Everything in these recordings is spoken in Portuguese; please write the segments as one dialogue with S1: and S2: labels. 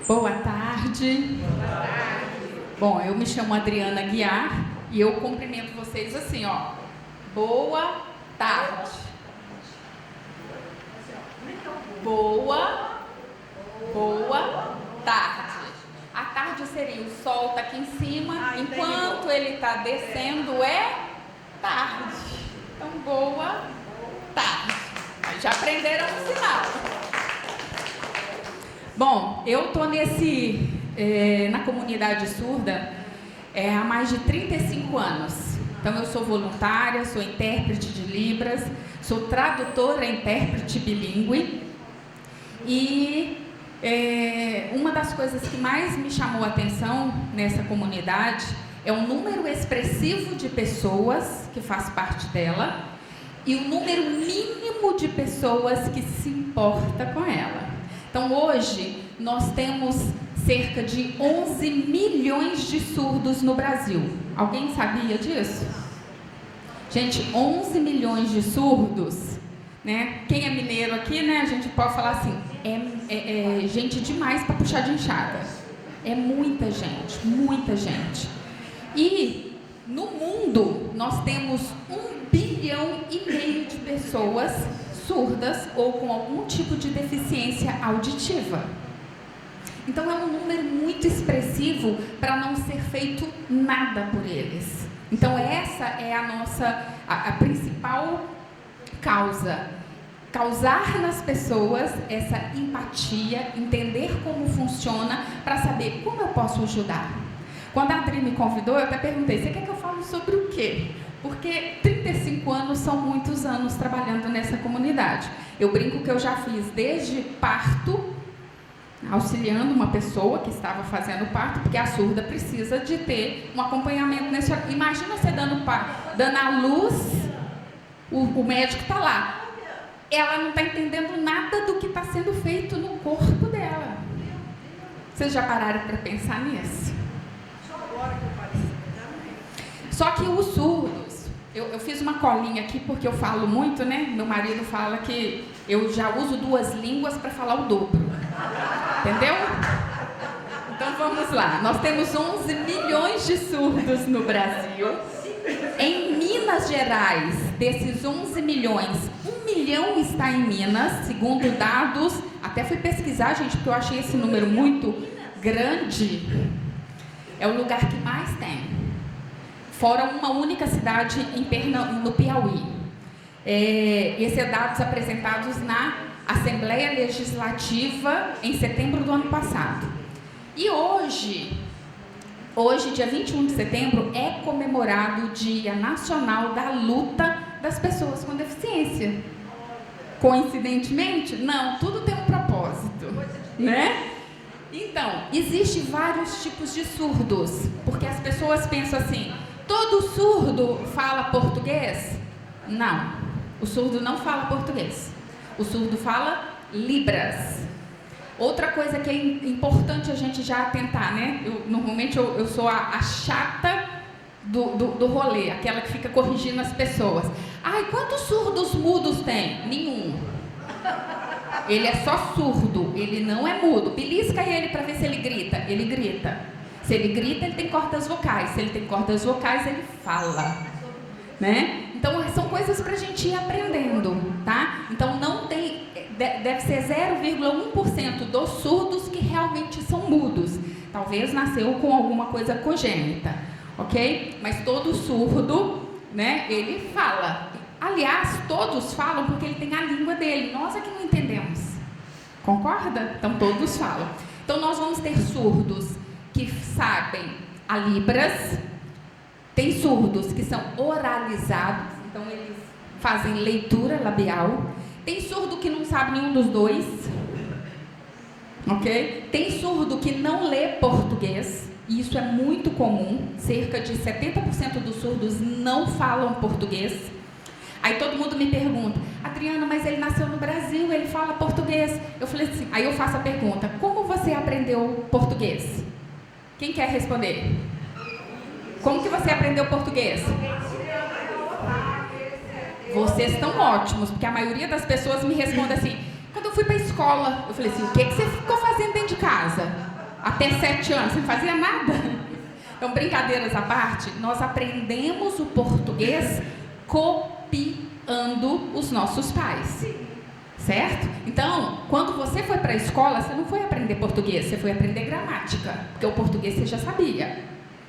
S1: Boa tarde. Bom, eu me chamo Adriana Guiar e eu cumprimento vocês assim, ó. Boa tarde. Boa tarde. A tarde seria o sol tá aqui em cima, enquanto ele tá descendo é tarde. Então, boa tarde. Já aprenderam o sinal. Bom, eu tô na comunidade surda há mais de 35 anos. Então, eu sou voluntária, sou intérprete de Libras, sou tradutora e intérprete bilíngue. E uma das coisas que mais me chamou a atenção nessa comunidade é o número expressivo de pessoas que faz parte dela e o número mínimo de pessoas que se importa com ela. Então, hoje, nós temos cerca de 11 milhões de surdos no Brasil. Alguém sabia disso? Gente, 11 milhões de surdos, né? Quem é mineiro aqui, né? A gente pode falar assim, é gente demais para puxar de enxada. É muita gente, muita gente. E no mundo, nós temos 1,5 bilhão de pessoas surdas ou com algum tipo de deficiência auditiva. Então, é um número muito expressivo para não ser feito nada por eles. Então, essa é a principal causa. Causar nas pessoas essa empatia, entender como funciona, para saber como eu posso ajudar. Quando a Adri me convidou, eu até perguntei, você quer que eu fale sobre o quê? Porque 35 anos são muitos anos trabalhando nessa comunidade. Eu brinco que eu já fiz desde parto, auxiliando uma pessoa que estava fazendo parto, porque a surda precisa de ter um acompanhamento nesse. Imagina você dando à luz, o médico está lá. Ela não está entendendo nada do que está sendo feito no corpo dela. Vocês já pararam para pensar nisso? Só que os surdos, eu fiz uma colinha aqui porque eu falo muito, né? Meu marido fala que eu já uso 2 línguas para falar o dobro. Entendeu? Então vamos lá. Nós temos 11 milhões de surdos no Brasil. Em Minas Gerais, desses 11 milhões, 1 milhão está em Minas, segundo dados. Até fui pesquisar, gente, porque eu achei esse número muito grande. É o lugar que mais tem. Fora uma única cidade no Piauí. Esses são dados apresentados na Assembleia Legislativa em setembro do ano passado. E hoje, dia 21 de setembro, é comemorado o Dia Nacional da Luta das Pessoas com Deficiência. Coincidentemente? Não, tudo tem um propósito, né? Então, existem vários tipos de surdos, porque as pessoas pensam assim, todo surdo fala português? Não, o surdo não fala português. O surdo fala Libras. Outra coisa que é importante a gente já atentar, né? Normalmente eu sou a chata do rolê, aquela que fica corrigindo as pessoas. Ai, quantos surdos mudos tem? Nenhum. Ele é só surdo, ele não é mudo. Belisca ele para ver se ele grita. Ele grita. Se ele grita, ele tem cordas vocais. Se ele tem cordas vocais, ele fala. Né? Então, são coisas para a gente ir aprendendo, tá? Então, não tem... Deve ser 0,1% dos surdos que realmente são mudos. Talvez nasceu com alguma coisa congênita, ok? Mas todo surdo, né, ele fala. Aliás, todos falam porque ele tem a língua dele. Nós é que não entendemos. Concorda? Então, todos falam. Então, nós vamos ter surdos que sabem a Libras. Tem surdos que são oralizados. Então, eles fazem leitura labial. Tem surdo que não sabe nenhum dos dois, ok? Tem surdo que não lê português, e isso é muito comum, cerca de 70% dos surdos não falam português. Aí todo mundo me pergunta, Adriana, mas ele nasceu no Brasil, ele fala português. Eu falei assim, aí eu faço a pergunta, como você aprendeu português? Quem quer responder? Como que você aprendeu português? Vocês estão ótimos, porque a maioria das pessoas me responde assim, quando eu fui para a escola, eu falei assim, o que você ficou fazendo dentro de casa? Até 7 anos, você não fazia nada. Então, brincadeiras à parte, nós aprendemos o português copiando os nossos pais. Certo? Então, quando você foi para a escola, você não foi aprender português, você foi aprender gramática, porque o português você já sabia,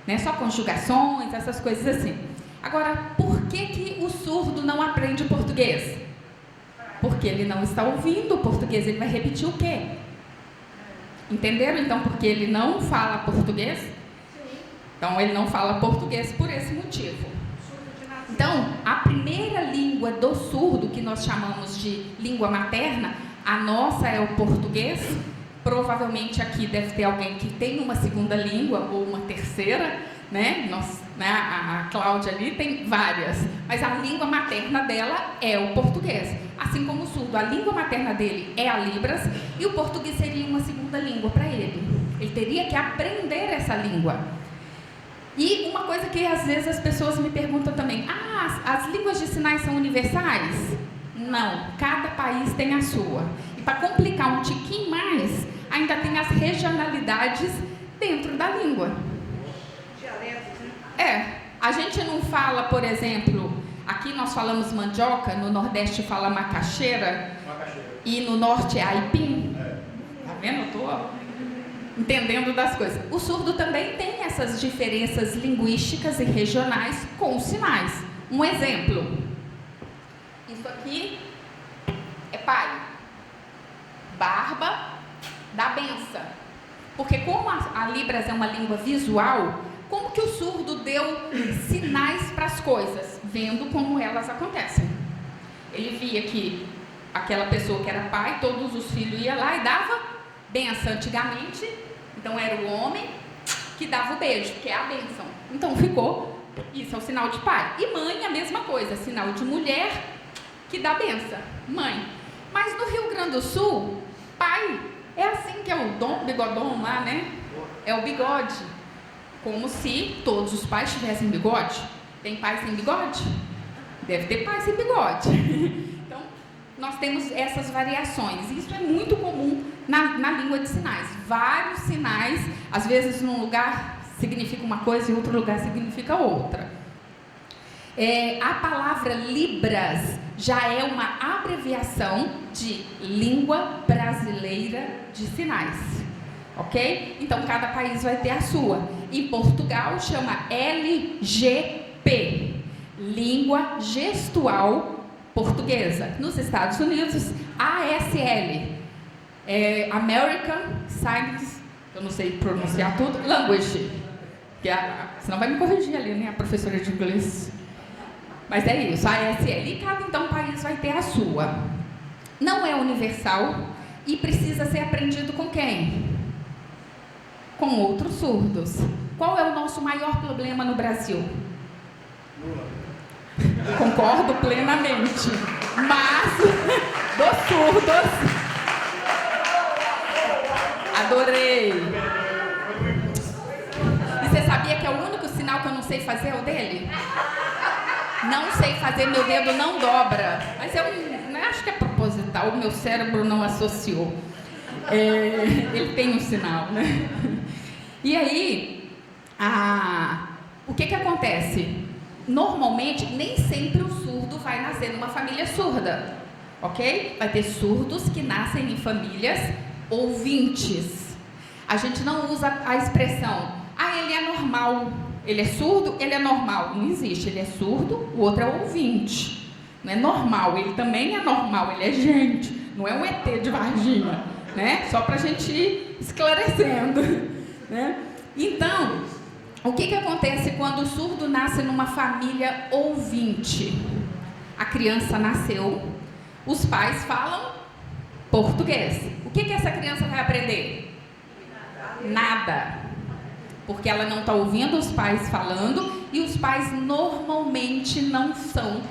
S1: né? Só conjugações, essas coisas assim. Agora, por que o surdo não aprende português? Porque ele não está ouvindo o português, ele vai repetir o quê? Entenderam? Então, porque ele não fala português? Então, ele não fala português por esse motivo. Então, a primeira língua do surdo, que nós chamamos de língua materna, a nossa é o português. Provavelmente aqui deve ter alguém que tem uma segunda língua ou uma terceira, né? A Cláudia ali tem várias, mas a língua materna dela é o português. Assim como o surdo, a língua materna dele é a Libras e o português seria uma segunda língua para ele. Ele teria que aprender essa língua. E uma coisa que às vezes as pessoas me perguntam também, as línguas de sinais são universais? Não, cada país tem a sua. E para complicar um tiquinho mais, ainda tem as regionalidades dentro da língua. A gente não fala, por exemplo, aqui nós falamos mandioca, no Nordeste fala macaxeira. E no Norte é aipim. Tá vendo? Eu tô entendendo das coisas. O surdo também tem essas diferenças linguísticas e regionais com sinais. Um exemplo. Isso aqui é pai. Barba da benção. Porque como a Libras é uma língua visual, como que o surdo deu sinais para as coisas? Vendo como elas acontecem. Ele via que aquela pessoa que era pai, todos os filhos iam lá e dava benção. Antigamente, então era o homem que dava o beijo, que é a bênção. Então ficou, isso é o sinal de pai. E mãe, a mesma coisa, sinal de mulher que dá benção, mãe. Mas no Rio Grande do Sul, pai é assim que é o dom, bigodão lá, né? É o bigode. Como se todos os pais tivessem bigode. Tem pai sem bigode? Deve ter pai sem bigode. Então, nós temos essas variações. Isso é muito comum na língua de sinais. Vários sinais, às vezes num lugar significa uma coisa e em outro lugar significa outra. A palavra Libras já é uma abreviação de Língua Brasileira de Sinais. Ok? Então, cada país vai ter a sua. Em Portugal, chama LGP, Língua Gestual Portuguesa. Nos Estados Unidos, ASL, American Sign, eu não sei pronunciar tudo, Language. Senão vai me corrigir ali, né, a professora de inglês. Mas é isso, ASL. E cada, então, país vai ter a sua. Não é universal e precisa ser aprendido com quem? Com outros surdos. Qual é o nosso maior problema no Brasil? Concordo plenamente. Mas, dos surdos, adorei. E você sabia que é o único sinal que eu não sei fazer é o dele? Não sei fazer, meu dedo não dobra. Mas eu acho que é proposital, o meu cérebro não associou. Ele tem um sinal, né? E aí, o que acontece? Normalmente, nem sempre o surdo vai nascer numa família surda, ok? Vai ter surdos que nascem em famílias ouvintes. A gente não usa a expressão, ele é normal, ele é surdo, ele é normal. Não existe, ele é surdo, o outro é ouvinte. Não é normal, ele também é normal, ele é gente, não é um ET de Varginha, né? Só pra gente ir esclarecendo, né? Então, o que acontece quando o surdo nasce numa família ouvinte? A criança nasceu, os pais falam português. O que essa criança vai aprender? Nada. Porque ela não está ouvindo os pais falando e os pais normalmente não são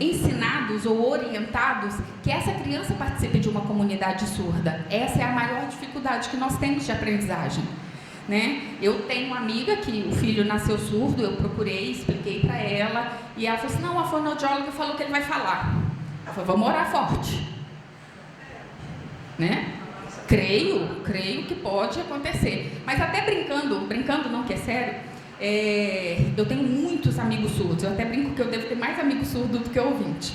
S1: ensinados ou orientados que essa criança participe de uma comunidade surda. Essa é a maior dificuldade que nós temos de aprendizagem, né? Eu tenho uma amiga que o filho nasceu surdo, eu procurei, expliquei para ela e ela falou assim, não, a fonoaudióloga falou que ele vai falar. Ela falou, vamos orar forte, né? Creio que pode acontecer. Mas até brincando não, que é sério, eu tenho muitos amigos surdos. Eu até brinco que eu devo ter mais amigos surdos do que ouvinte.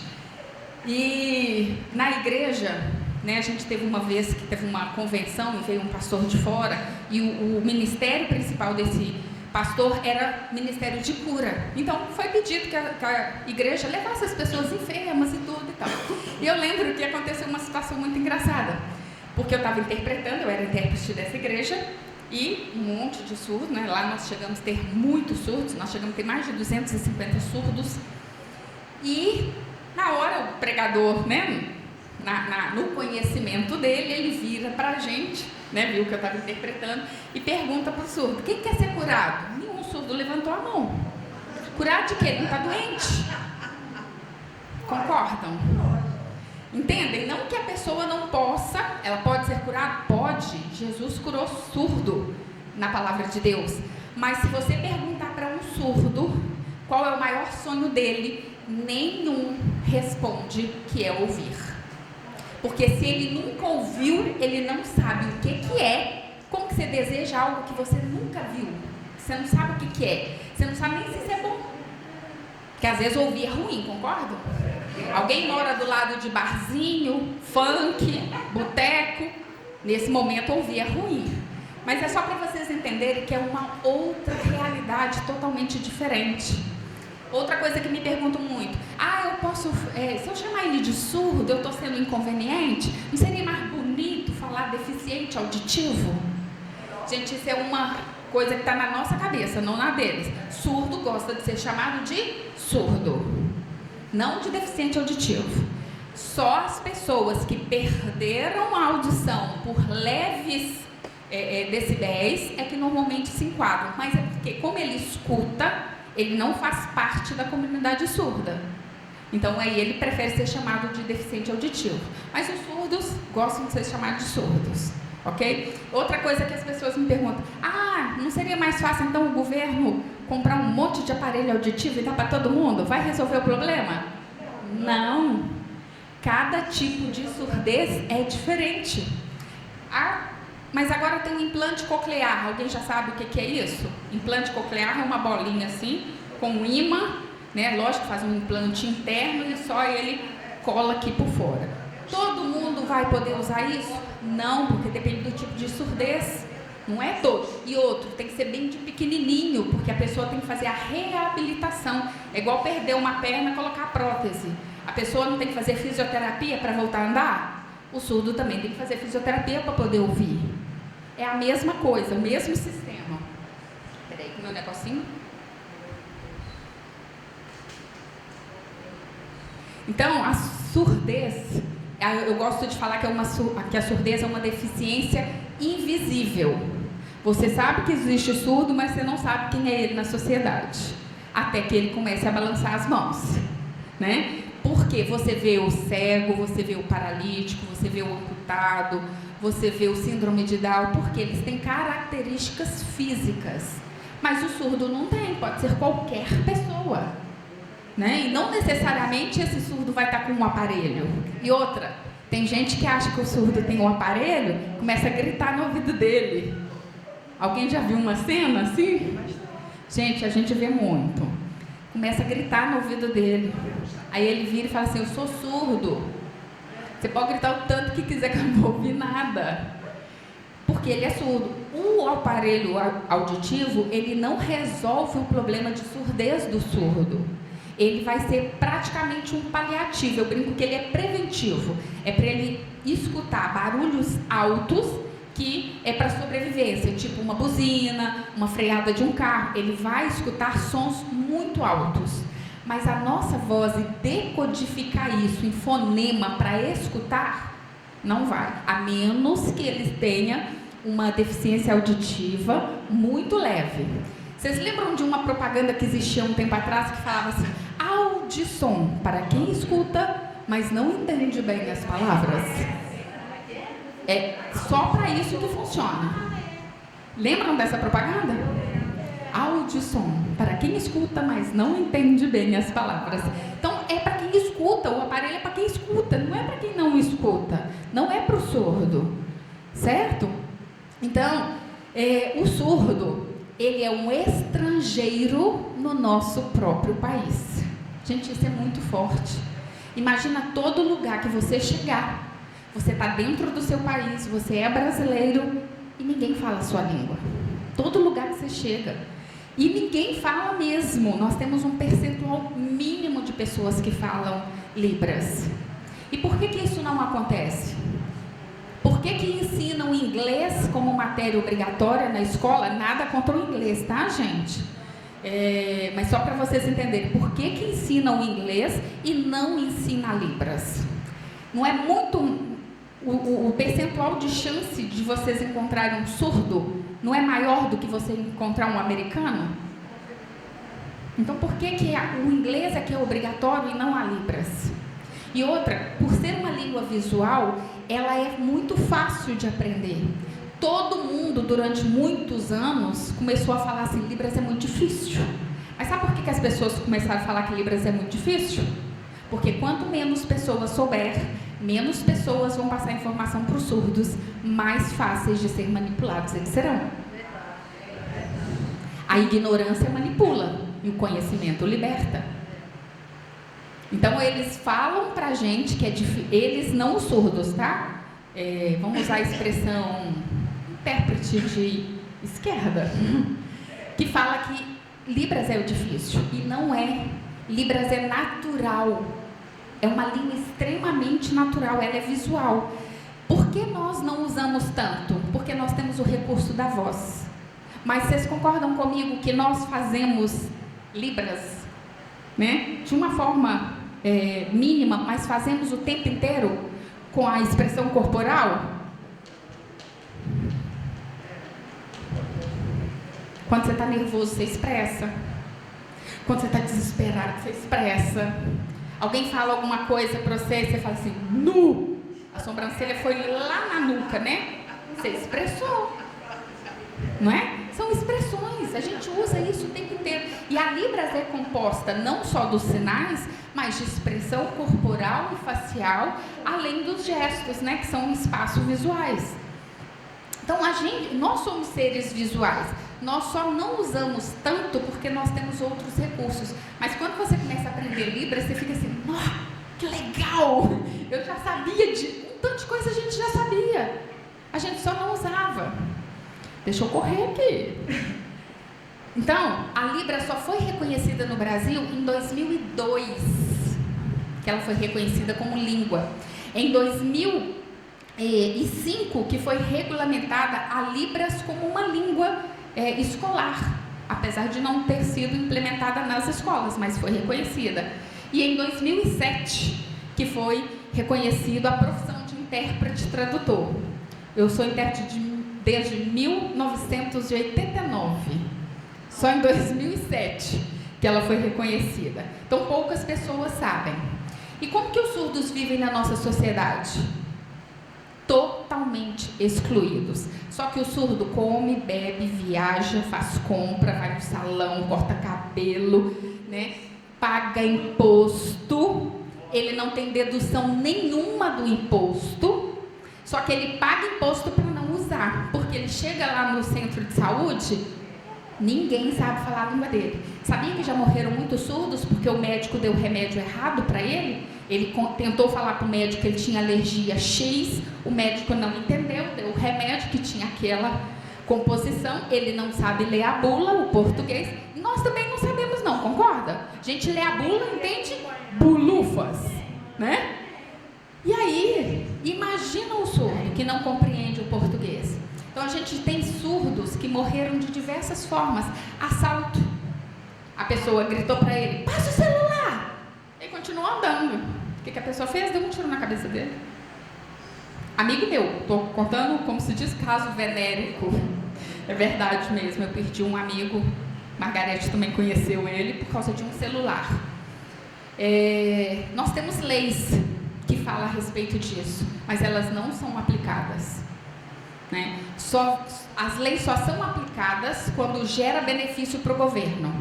S1: E na igreja, né, a gente teve uma vez que teve uma convenção e veio um pastor de fora, e o ministério principal desse pastor era ministério de cura. Então foi pedido que a igreja levasse as pessoas enfermas e tudo e tal. E eu lembro que aconteceu uma situação muito engraçada, porque eu estava interpretando, eu era intérprete dessa igreja, e um monte de surdos, né? Lá nós chegamos a ter muitos surdos, nós chegamos a ter mais de 250 surdos. E na hora o pregador, né, no conhecimento dele, ele vira para a gente, né, viu que eu estava interpretando, e pergunta para o surdo: quem quer ser curado? Nenhum surdo levantou a mão. Curado de quê? Ele não está doente. Concordam? Entendem? Não que a pessoa não possa, ela pode ser curada? Pode. Jesus curou surdo na palavra de Deus. Mas se você perguntar para um surdo qual é o maior sonho dele, nenhum responde que é ouvir. Porque se ele nunca ouviu, ele não sabe o que é. Como que você deseja algo que você nunca viu? Você não sabe o que é. Você não sabe nem se isso é bom. Porque às vezes ouvir é ruim, concordam? Alguém mora do lado de barzinho, funk, boteco. Nesse momento ouvir é ruim. Mas é só para vocês entenderem que é uma outra realidade totalmente diferente. Outra coisa que me perguntam muito: eu posso, se eu chamar ele de surdo, eu estou sendo inconveniente? Não seria mais bonito falar deficiente auditivo? Gente, isso é uma coisa que está na nossa cabeça, não na deles. Surdo gosta de ser chamado de surdo, não de deficiente auditivo. Só as pessoas que perderam a audição por leves decibéis é que normalmente se enquadram. Mas é porque, como ele escuta, ele não faz parte da comunidade surda. Então, aí ele prefere ser chamado de deficiente auditivo. Mas os surdos gostam de ser chamados de surdos, ok? Outra coisa que as pessoas me perguntam: não seria mais fácil, então, o governo comprar um monte de aparelho auditivo e dar para todo mundo? Vai resolver o problema? Não. Cada tipo de surdez é diferente. Mas agora tem um implante coclear. Alguém já sabe o que é isso? Implante coclear é uma bolinha assim, com um ímã, né? Lógico, faz um implante interno e só ele cola aqui por fora. Todo mundo vai poder usar isso? Não, porque depende do tipo de surdez. Não é todo. E outro, tem que ser bem de pequenininho, porque a pessoa tem que fazer a reabilitação. É igual perder uma perna e colocar prótese. A pessoa não tem que fazer fisioterapia para voltar a andar? O surdo também tem que fazer fisioterapia para poder ouvir. É a mesma coisa, o mesmo sistema. Espera aí, com o meu negocinho. Então, a surdez, eu gosto de falar que a surdez é uma deficiência invisível. Você sabe que existe surdo, mas você não sabe quem é ele na sociedade. Até que ele comece a balançar as mãos, né? Porque você vê o cego, você vê o paralítico, você vê o amputado, você vê o síndrome de Down, porque eles têm características físicas. Mas o surdo não tem, pode ser qualquer pessoa, né? E não necessariamente esse surdo vai estar com um aparelho. E outra, tem gente que acha que o surdo tem um aparelho, começa a gritar no ouvido dele. Alguém já viu uma cena assim? Gente, a gente vê muito. Começa a gritar no ouvido dele. Aí ele vira e fala assim: eu sou surdo. Você pode gritar o tanto que quiser que eu não vou ouvir nada. Porque ele é surdo. O aparelho auditivo, ele não resolve o problema de surdez do surdo. Ele vai ser praticamente um paliativo. Eu brinco que ele é preventivo. É para ele escutar barulhos altos, que é para sobrevivência, tipo uma buzina, uma freada de um carro. Ele vai escutar sons muito altos. Mas a nossa voz, e decodificar isso em fonema para escutar, não vai. A menos que ele tenha uma deficiência auditiva muito leve. Vocês lembram de uma propaganda que existia um tempo atrás que falava assim: audição para quem escuta, mas não entende bem as palavras? É só para isso que funciona. Lembram dessa propaganda? Audição para quem escuta, mas não entende bem as palavras. Então é para quem escuta, o aparelho é para quem escuta, não é para quem não escuta, não é para o surdo. certo? Então, o surdo, ele é um estrangeiro no nosso próprio país. Gente, isso é muito forte. Imagina todo lugar que você chegar, você está dentro do seu país, você é brasileiro e ninguém fala a sua língua. Todo lugar que você chega. E ninguém fala mesmo. Nós temos um percentual mínimo de pessoas que falam Libras. E por que isso não acontece? Por que ensinam inglês como matéria obrigatória na escola? Nada contra o inglês, tá, gente? Mas só para vocês entenderem, por que ensinam inglês e não ensinam Libras? Não é muito... O percentual de chance de vocês encontrarem um surdo não é maior do que você encontrar um americano? Então, por que o inglês é que é obrigatório e não a Libras? E outra, por ser uma língua visual, ela é muito fácil de aprender. Todo mundo, durante muitos anos, começou a falar assim, Libras é muito difícil. Mas sabe por que as pessoas começaram a falar que Libras é muito difícil? Porque quanto menos pessoas souber, menos pessoas vão passar informação para os surdos, mais fáceis de ser manipulados eles serão. A ignorância manipula e o conhecimento liberta. Então eles falam para a gente que é difícil, eles não os surdos, tá? Vamos usar a expressão intérprete de esquerda, que fala que Libras é o difícil, e não é. Libras é natural. É uma língua extremamente natural, ela é visual. Por que nós não usamos tanto? Porque nós temos o recurso da voz. Mas vocês concordam comigo que nós fazemos Libras, né? De uma forma mínima, mas fazemos o tempo inteiro com a expressão corporal? Quando você está nervoso, você expressa. Quando você está desesperado, você expressa. Alguém fala alguma coisa para você, você fala assim, nu! A sobrancelha foi lá na nuca, né? Você expressou. Não é? São expressões, a gente usa isso o tempo inteiro. E a Libras é composta não só dos sinais, mas de expressão corporal e facial, além dos gestos, né? Que são espaços visuais. Então, nós somos seres visuais. Nós só não usamos tanto porque nós temos outros recursos. Mas quando você começa a aprender Libras, você fica assim, que legal! Eu já sabia de um tanto de coisa, a gente já sabia. A gente só não usava. Deixa eu correr aqui. Então, a Libra só foi reconhecida no Brasil em 2002, que ela foi reconhecida como língua. Em 2005, que foi regulamentada a Libras como uma língua escolar, apesar de não ter sido implementada nas escolas, mas foi reconhecida. E em 2007, que foi reconhecido a profissão de intérprete tradutor. Eu sou intérprete desde 1989. Só em 2007 que ela foi reconhecida. Então, poucas pessoas sabem. E como que os surdos vivem na nossa sociedade? Totalmente excluídos. Só que o surdo come, bebe, viaja, faz compra, vai no salão, corta cabelo, né? Paga imposto. Ele não tem dedução nenhuma do imposto. Só que ele paga imposto para não usar. Porque ele chega lá no centro de saúde, ninguém sabe falar a língua dele. Sabia que já morreram muitos surdos porque o médico deu remédio errado para ele? Ele tentou falar para o médico que ele tinha alergia X, o médico não entendeu, deu o remédio que tinha aquela composição, ele não sabe ler a bula, o português, nós também não sabemos não, concorda? A gente lê a bula, entende bulufas, né? E aí, imagina um surdo que não compreende o português. Então a gente tem surdos que morreram de diversas formas. Assalto. A pessoa gritou para ele, passa o celular! Ele continuou andando. O que a pessoa fez? Deu um tiro na cabeça dele. Amigo meu, estou contando, como se diz, caso venérico. É verdade mesmo, eu perdi um amigo, Margarete também conheceu ele, por causa de um celular. Nós temos leis que falam a respeito disso, mas elas não são aplicadas. Né? As leis só são aplicadas quando gera benefício para o governo.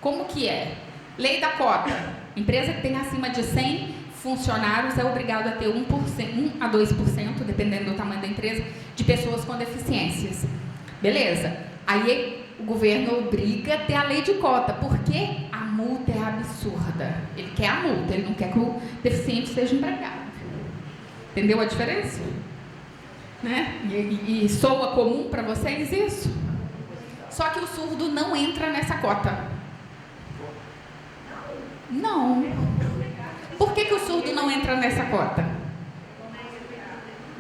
S1: Como que é? Lei da cota. Empresa que tem acima de 100 funcionários, é obrigado a ter 1 a 2%, dependendo do tamanho da empresa, de pessoas com deficiências. Beleza. Aí o governo obriga a ter a lei de cota, porque a multa é absurda. Ele quer a multa, ele não quer que o deficiente seja empregado. Entendeu a diferença? Né? E soa comum para vocês isso? Só que o surdo não entra nessa cota. Não. Por que o surdo não entra nessa cota?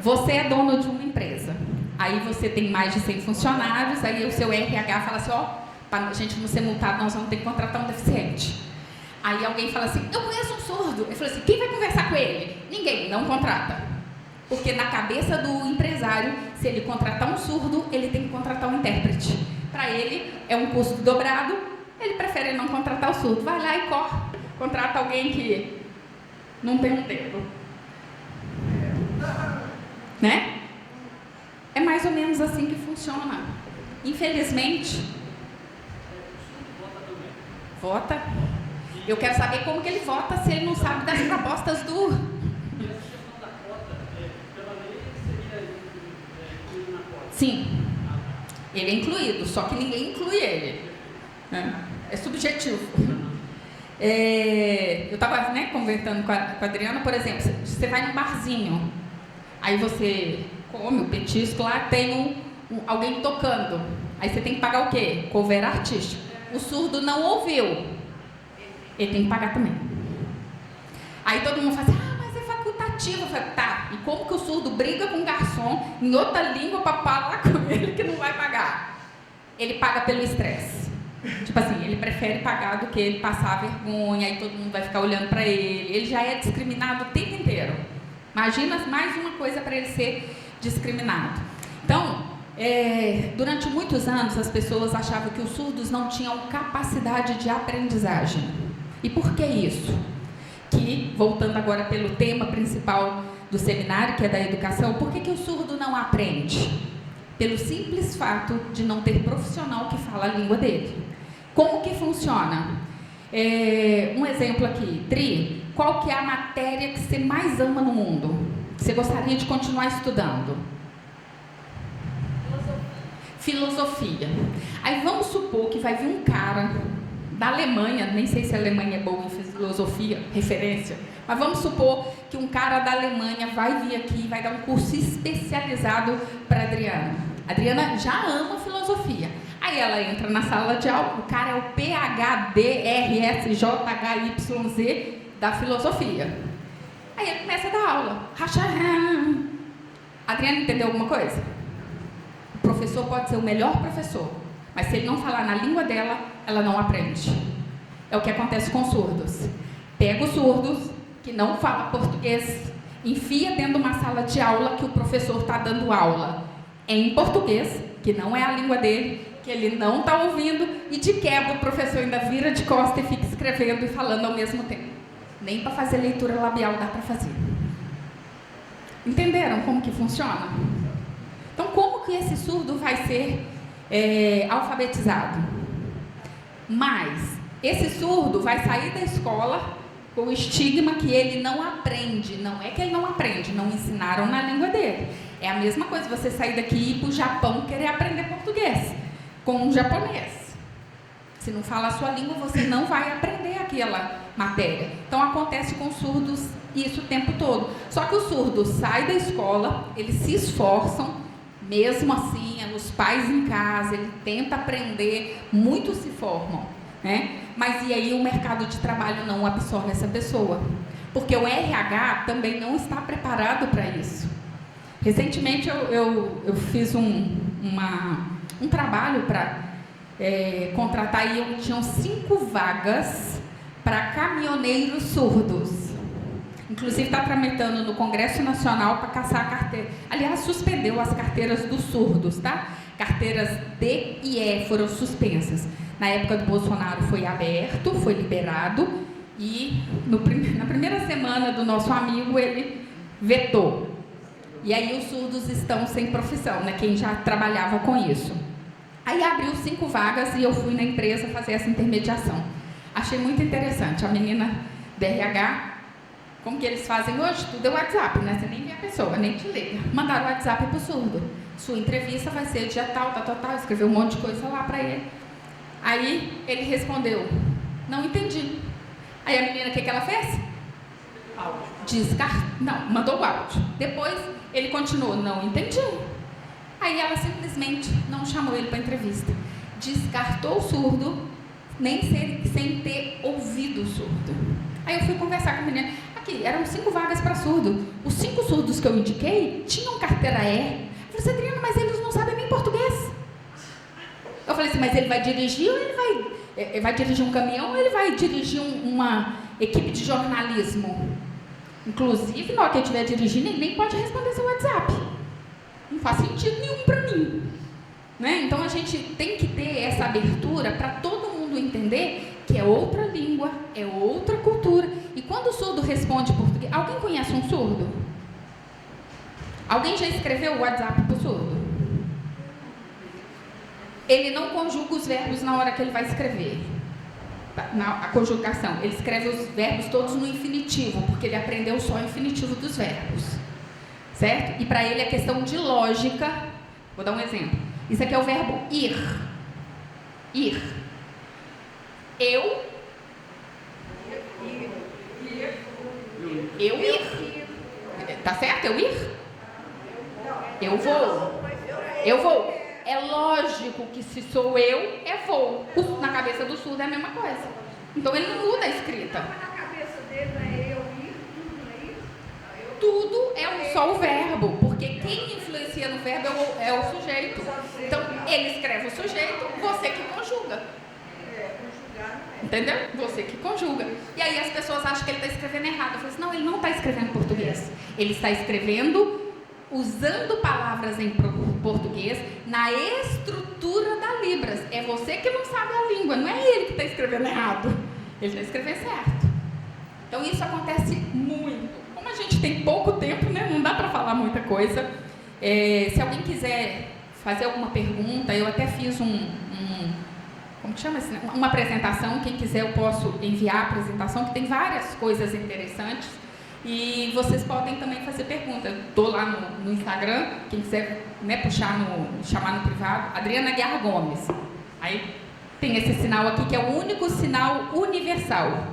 S1: Você é dono de uma empresa. Aí você tem mais de 100 funcionários, aí o seu RH fala assim, ó, para a gente não ser multado, nós vamos ter que contratar um deficiente. Aí alguém fala assim, eu conheço um surdo. Ele fala assim, quem vai conversar com ele? Ninguém, não contrata. Porque na cabeça do empresário, se ele contratar um surdo, ele tem que contratar um intérprete. Para ele, é um custo dobrado, ele prefere não contratar o surdo. Vai lá e contrata alguém que não tem um dedo. Né? É mais ou menos assim que funciona. Infelizmente. Vota. Eu quero saber como que ele vota se ele não sabe das propostas do... Sim, ele é incluído, só que ninguém inclui ele. É subjetivo. Eu estava conversando com a Adriana, por exemplo, você vai num barzinho, aí você come o petisco lá, tem alguém tocando, aí você tem que pagar o quê? Cover artístico. O surdo não ouviu, ele tem que pagar também. Aí todo mundo fala assim, mas é facultativo. Eu falo, tá, e como que o surdo briga com o garçom em outra língua para falar com ele que não vai pagar? Ele paga pelo estresse. Tipo assim, ele prefere pagar do que ele passar vergonha, aí todo mundo vai ficar olhando para ele. Ele já é discriminado o tempo inteiro. Imagina mais uma coisa para ele ser discriminado. Então, durante muitos anos, as pessoas achavam que os surdos não tinham capacidade de aprendizagem. E por que isso? Que, voltando agora pelo tema principal do seminário, que é da educação, por que o surdo não aprende? Pelo simples fato de não ter profissional que fala a língua dele. Como que funciona? Um exemplo aqui, Tri, qual que é a matéria que você mais ama no mundo? Que você gostaria de continuar estudando? Filosofia. Aí vamos supor que vai vir um cara da Alemanha, nem sei se a Alemanha é boa em filosofia, referência, mas vamos supor que um cara da Alemanha vai vir aqui e vai dar um curso especializado para a Adriana. A Adriana já ama filosofia. Aí ela entra na sala de aula, o cara é o PhD-RSJHYZ da filosofia. Aí ele começa a dar aula. A Adriana entendeu alguma coisa? O professor pode ser o melhor professor, mas se ele não falar na língua dela, ela não aprende. É o que acontece com surdos. Pega os surdos que não falam português, enfia dentro de uma sala de aula que o professor está dando aula em português, que não é a língua dele, que ele não está ouvindo, e de quebra o professor ainda vira de costa e fica escrevendo e falando ao mesmo tempo. Nem para fazer leitura labial dá para fazer. Entenderam como que funciona? Então, como que esse surdo vai ser alfabetizado? Mas esse surdo vai sair da escola com o estigma que ele não aprende. Não é que ele não aprende, não ensinaram na língua dele. É a mesma coisa você sair daqui e ir para o Japão querer aprender português com um japonês. Se não fala a sua língua, você não vai aprender aquela matéria. Então, acontece com surdos isso o tempo todo. Só que o surdo sai da escola, eles se esforçam, mesmo assim, os pais em casa, ele tenta aprender, muitos se formam, né? Mas e aí o mercado de trabalho não absorve essa pessoa? Porque o RH também não está preparado para isso. Recentemente eu fiz um trabalho para contratar, e tinham 5 vagas para caminhoneiros surdos. Inclusive está tramitando no Congresso Nacional para caçar a carteira. Aliás, suspendeu as carteiras dos surdos, tá? Carteiras D e E foram suspensas. Na época do Bolsonaro foi aberto, foi liberado, e na primeira semana do nosso amigo ele vetou. E aí os surdos estão sem profissão, né? Quem já trabalhava com isso. Aí abriu 5 vagas e eu fui na empresa fazer essa intermediação. Achei muito interessante. A menina da RH Como que eles fazem hoje? Tudo é WhatsApp, né? Você nem vê a pessoa, nem te liga. Mandaram o WhatsApp pro surdo. Sua entrevista vai ser dia tal, escreveu um monte de coisa lá para ele. Aí ele respondeu, não entendi. Aí a menina, o que ela fez? Não, mandou o áudio. Depois ele continuou, não entendi. Aí ela simplesmente não chamou ele para entrevista. Descartou o surdo, nem sem ter ouvido o surdo. Aí eu fui conversar com a menina. Aqui, eram 5 vagas para surdo. Os 5 surdos que eu indiquei tinham carteira E. Eu falei, Adriana, mas eles não sabem nem português. Eu falei assim, mas ele vai dirigir ou ele vai dirigir um caminhão ou ele vai dirigir uma equipe de jornalismo? Inclusive, na hora que ele estiver dirigindo, ele nem pode responder seu WhatsApp. Não faz sentido nenhum para mim. Né? Então, a gente tem que ter essa abertura para todo mundo entender que é outra língua, é outra cultura. E quando o surdo responde português... Alguém conhece um surdo? Alguém já escreveu o WhatsApp para o surdo? Ele não conjuga os verbos na hora que ele vai escrever. A conjugação. Ele escreve os verbos todos no infinitivo, porque ele aprendeu só o infinitivo dos verbos. Certo? E para ele é questão de lógica. Vou dar um exemplo. Isso aqui é o verbo ir. Ir. Eu ir. Tá certo? Eu ir? Eu vou. Eu vou. É lógico que se sou eu, é vou. Na cabeça do surdo é a mesma coisa. Então ele não muda a escrita.
S2: Na cabeça dele não é eu ir, tudo não é isso?
S1: Tudo é só o verbo, porque quem influencia no verbo é o sujeito. Então ele escreve o sujeito, você que conjuga. Entendeu? Você que conjuga. E aí as pessoas acham que ele está escrevendo errado. Eu falo assim, não, ele não está escrevendo português. Ele está escrevendo usando palavras em português na estrutura da Libras. É você que não sabe a língua, não é ele que está escrevendo errado. Ele está escrevendo certo. Então isso acontece muito. Como a gente tem pouco tempo, né? Não dá para falar muita coisa. Se alguém quiser fazer alguma pergunta, eu até fiz como que chama? Uma apresentação. Quem quiser eu posso enviar a apresentação, que tem várias coisas interessantes. E vocês podem também fazer pergunta. Estou lá no Instagram, quem quiser, né, chamar no privado, Adriana Guiar Gomes. Aí tem esse sinal aqui, que é o único sinal universal,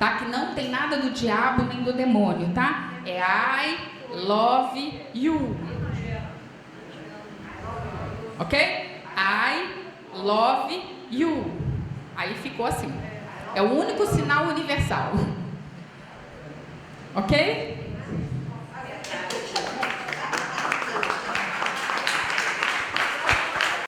S1: tá? Que não tem nada do diabo nem do demônio, tá? É I love you. Ok? I love you. Aí ficou assim. É o único sinal universal. Ok?